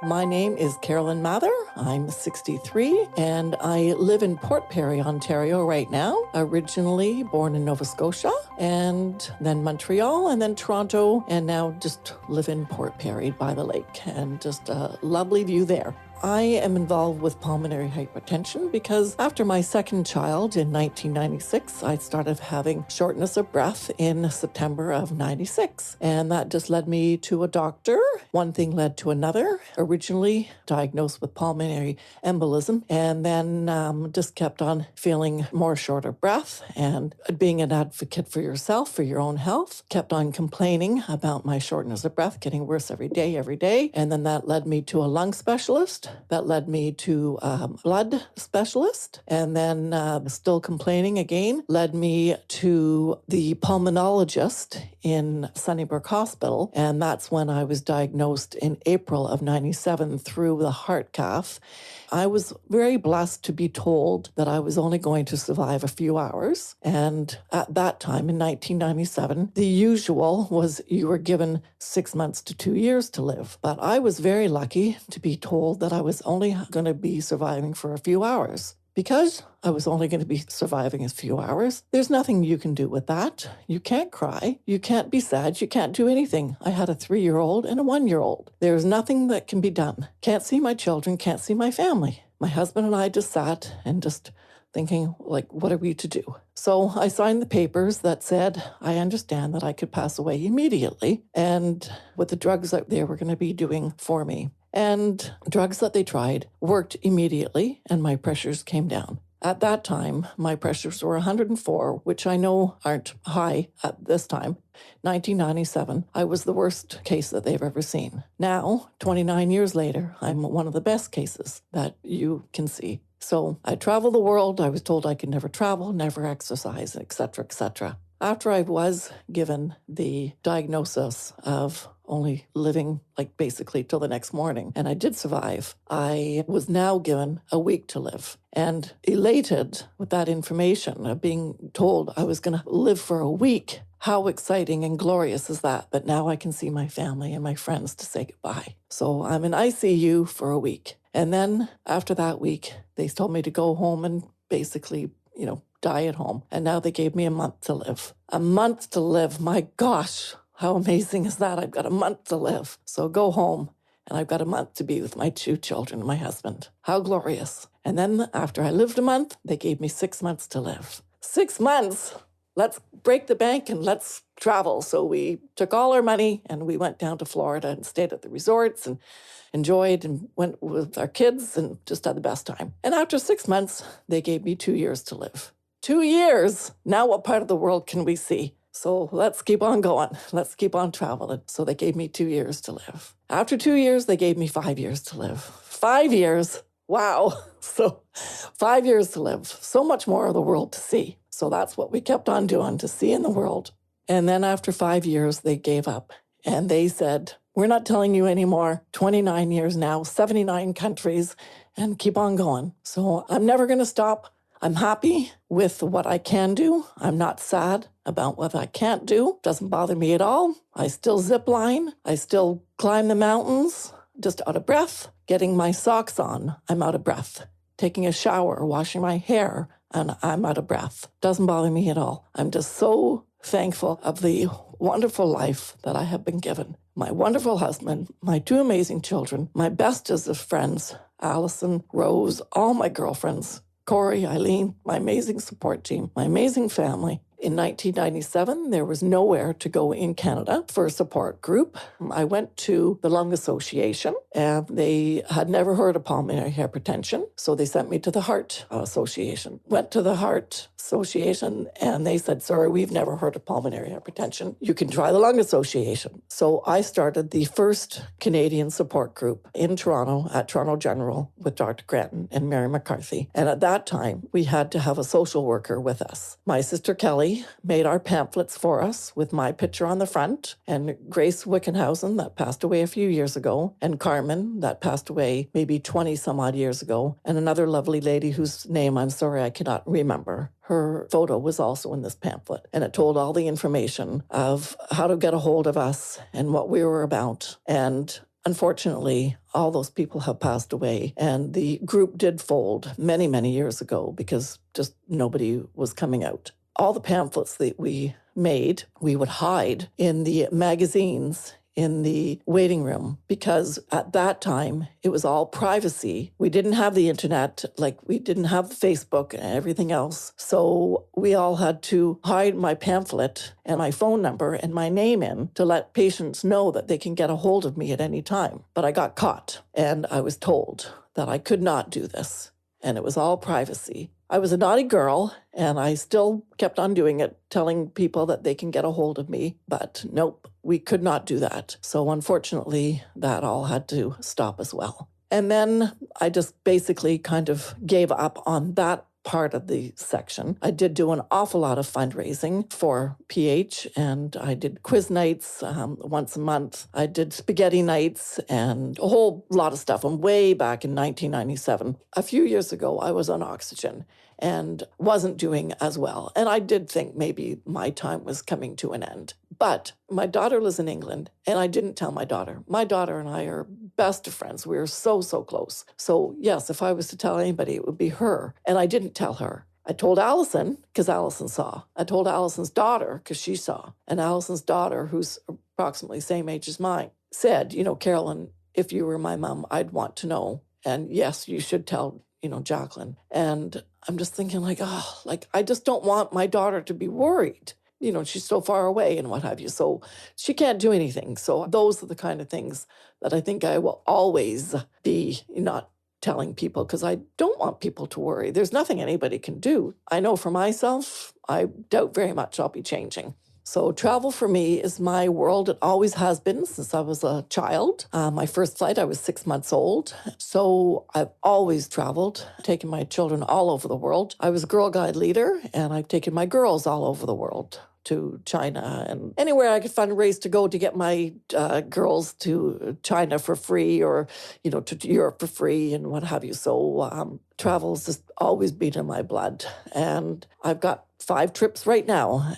My name is Carolyn Mathur. I'm 63 and I live in Port Perry, Ontario right now. Originally born in Nova Scotia and then Montreal and then Toronto, and now just live in Port Perry by the lake, and just a lovely view there. I am involved with pulmonary hypertension because after my second child in 1996, I started having shortness of breath in September of 96. And that just led me to a doctor. One thing led to another. Originally diagnosed with pulmonary embolism, and then just kept on feeling more short of breath, and being an advocate for yourself, for your own health, kept on complaining about my shortness of breath, getting worse every day. And then that led me to a lung specialist. That led me to a blood specialist, and then still complaining again, led me to the pulmonologist in Sunnybrook Hospital, and that's when I was diagnosed in April of 97 through the heart cath. I was very blessed to be told that I was only going to survive a few hours, and at that time in 1997, the usual was you were given 6 months to 2 years to live. But I was very lucky to be told that I was only going to be surviving for a few hours. Because I was only going to be surviving a few hours, there's nothing you can do with that. You can't cry. You can't be sad. You can't do anything. I had a 3-year-old and a 1-year-old. There's nothing that can be done. Can't see my children, can't see my family. My husband and I just sat and just thinking, like, what are we to do? So I signed the papers that said, I understand that I could pass away immediately, and with the drugs that they were going to be doing for me. And drugs that they tried worked immediately, and my pressures came down. At that time, my pressures were 104, which I know aren't high at this time. 1997, I was the worst case that they've ever seen. Now, 29 years later, I'm one of the best cases that you can see. So I travel the world. I was told I could never travel, never exercise, etc., etc. After I was given the diagnosis of only living like basically till the next morning, and I did survive, I was now given a week to live. And elated with that information of being told I was going to live for a week, how exciting and glorious is that? But now I can see my family and my friends to say goodbye. So I'm in ICU for a week. And then after that week, they told me to go home and basically, die at home. And now they gave me a month to live. A month to live. My gosh, how amazing is that? I've got a month to live. So go home, and I've got a month to be with my 2 children and my husband. How glorious. And then after I lived a month, they gave me 6 months to live. 6 months! Let's break the bank and let's travel. So we took all our money and we went down to Florida and stayed at the resorts and enjoyed and went with our kids and just had the best time. And after 6 months, they gave me 2 years to live. 2 years! Now what part of the world can we see? So let's keep on going. Let's keep on traveling. So they gave me 2 years to live. After 2 years, they gave me 5 years to live. 5 years! Wow! So 5 years to live. So much more of the world to see. So that's what we kept on doing, to see in the world. And then after 5 years, they gave up. And they said, we're not telling you anymore. 29 years now, 79 countries, and keep on going. So I'm never going to stop. I'm happy with what I can do. I'm not sad about what I can't do. Doesn't bother me at all. I still zip line. I still climb the mountains, just out of breath. Getting my socks on, I'm out of breath. Taking a shower, washing my hair, and I'm out of breath. Doesn't bother me at all. I'm just so thankful of the wonderful life that I have been given. My wonderful husband, my 2 amazing children, my bestest of friends, Allison, Rose, all my girlfriends, Corey, Eileen, my amazing support team, my amazing family. In 1997, there was nowhere to go in Canada for a support group. I went to the Lung Association, and they had never heard of pulmonary hypertension, so they sent me to the Heart Association. Went to the Heart Association, and they said, sorry, we've never heard of pulmonary hypertension. You can try the Lung Association. So I started the first Canadian support group in Toronto at Toronto General with Dr. Granton and Mary McCarthy. And at that time, we had to have a social worker with us. My sister Kelly made our pamphlets for us with my picture on the front, and Grace Wickenhausen, that passed away a few years ago, and Carmen, that passed away maybe 20 some odd years ago, and another lovely lady whose name I'm sorry I cannot remember. Her photo was also in this pamphlet, and it told all the information of how to get a hold of us and what we were about. And unfortunately, all those people have passed away, and the group did fold many, many years ago because just nobody was coming out. All the pamphlets that we made, we would hide in the magazines in the waiting room, because at that time it was all privacy. We didn't have the internet, like we didn't have Facebook and everything else. So we all had to hide my pamphlet and my phone number and my name in to let patients know that they can get a hold of me at any time. But I got caught and I was told that I could not do this, and it was all privacy. I was a naughty girl, and I still kept on doing it, telling people that they can get a hold of me, but nope, we could not do that. So unfortunately, that all had to stop as well. And then I just basically kind of gave up on that part of the section. I did do an awful lot of fundraising for PH, and I did quiz nights once a month. I did spaghetti nights and a whole lot of stuff. And way back in 1997, a few years ago, I was on oxygen and wasn't doing as well. And I did think maybe my time was coming to an end. But my daughter lives in England, and I didn't tell my daughter. My daughter and I are best of friends. We are so, so close. So yes, if I was to tell anybody, it would be her. And I didn't tell her. I told Allison, because Allison saw. I told Allison's daughter, because she saw. And Allison's daughter, who's approximately the same age as mine, said, Carolyn, if you were my mom, I'd want to know. And yes, you should tell, Jacqueline. And I'm just thinking I just don't want my daughter to be worried. She's so far away and what have you. So she can't do anything. So those are the kind of things that I think I will always be not telling people, because I don't want people to worry. There's nothing anybody can do. I know for myself, I doubt very much I'll be changing. So travel for me is my world. It always has been since I was a child. My first flight, I was 6 months old. So I've always traveled, taken my children all over the world. I was a Girl Guide leader, and I've taken my girls all over the world, to China and anywhere I could fundraise to go to get my girls to China for free, or, to Europe for free and what have you. So travel's just always been in my blood. And I've got 5 trips right now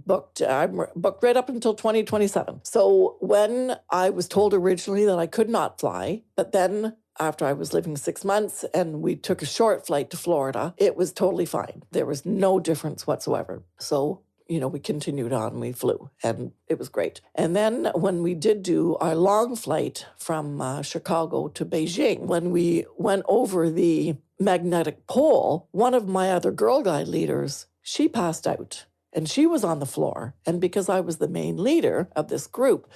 booked. I'm booked right up until 2027. So when I was told originally that I could not fly, but then after I was living 6 months and we took a short flight to Florida, it was totally fine. There was no difference whatsoever. So we continued on, we flew, and it was great. And then when we did do our long flight from Chicago to Beijing, when we went over the magnetic pole, one of my other Girl Guide leaders, she passed out, and she was on the floor. And because I was the main leader of this group,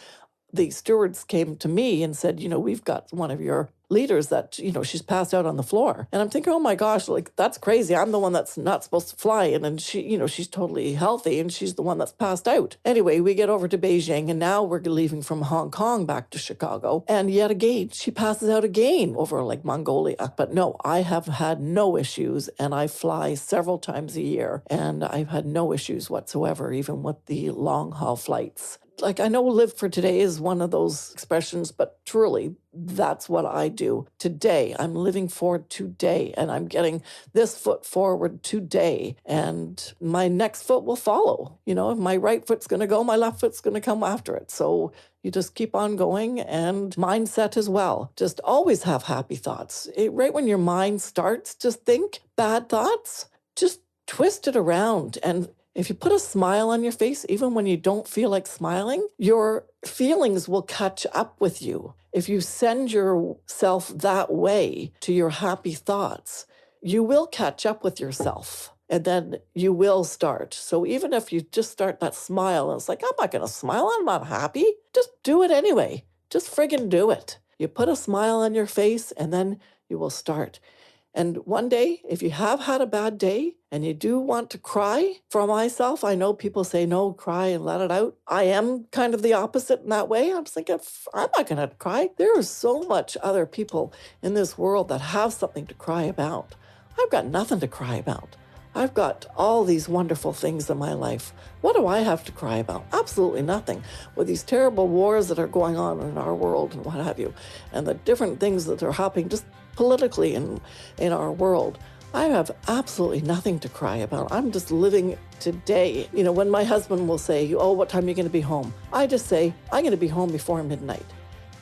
the stewards came to me and said, we've got one of your leaders that, she's passed out on the floor. And I'm thinking, oh my gosh, that's crazy. I'm the one that's not supposed to fly. And then she, she's totally healthy and she's the one that's passed out. Anyway, we get over to Beijing, and now we're leaving from Hong Kong back to Chicago. And yet again, she passes out again over Mongolia. But no, I have had no issues, and I fly several times a year, and I've had no issues whatsoever, even with the long haul flights. I know live for today is one of those expressions, but truly, that's what I do today. I'm living for today, and I'm getting this foot forward today, and my next foot will follow. If my right foot's going to go, my left foot's going to come after it. So you just keep on going, and mindset as well. Just always have happy thoughts. Right when your mind starts, just think bad thoughts, just twist it around. And if you put a smile on your face, even when you don't feel like smiling, your feelings will catch up with you. If you send yourself that way to your happy thoughts, you will catch up with yourself, and then you will start. So even if you just start that smile, and it's I'm not going to smile, I'm not happy. Just do it anyway. Just friggin' do it. You put a smile on your face, and then you will start. And one day, if you have had a bad day and you do want to cry, for myself, I know people say, no, cry and let it out. I am kind of the opposite in that way. I'm thinking, I'm not going to cry. There are so much other people in this world that have something to cry about. I've got nothing to cry about. I've got all these wonderful things in my life. What do I have to cry about? Absolutely nothing. With these terrible wars that are going on in our world and what have you, and the different things that are happening just politically in our world, I have absolutely nothing to cry about. I'm just living today. When my husband will say, oh, what time are you going to be home? I just say, I'm going to be home before midnight.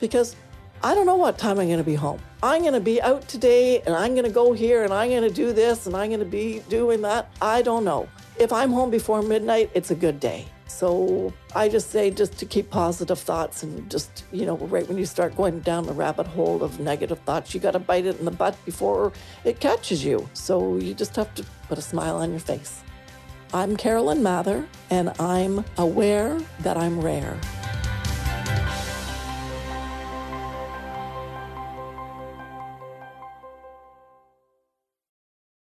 Because I don't know what time I'm going to be home. I'm going to be out today and I'm going to go here and I'm going to do this and I'm going to be doing that. I don't know. If I'm home before midnight, it's a good day. So I just say just to keep positive thoughts and just, right when you start going down the rabbit hole of negative thoughts, you got to bite it in the butt before it catches you. So you just have to put a smile on your face. I'm Carolyn Mathur, and I'm aware that I'm rare.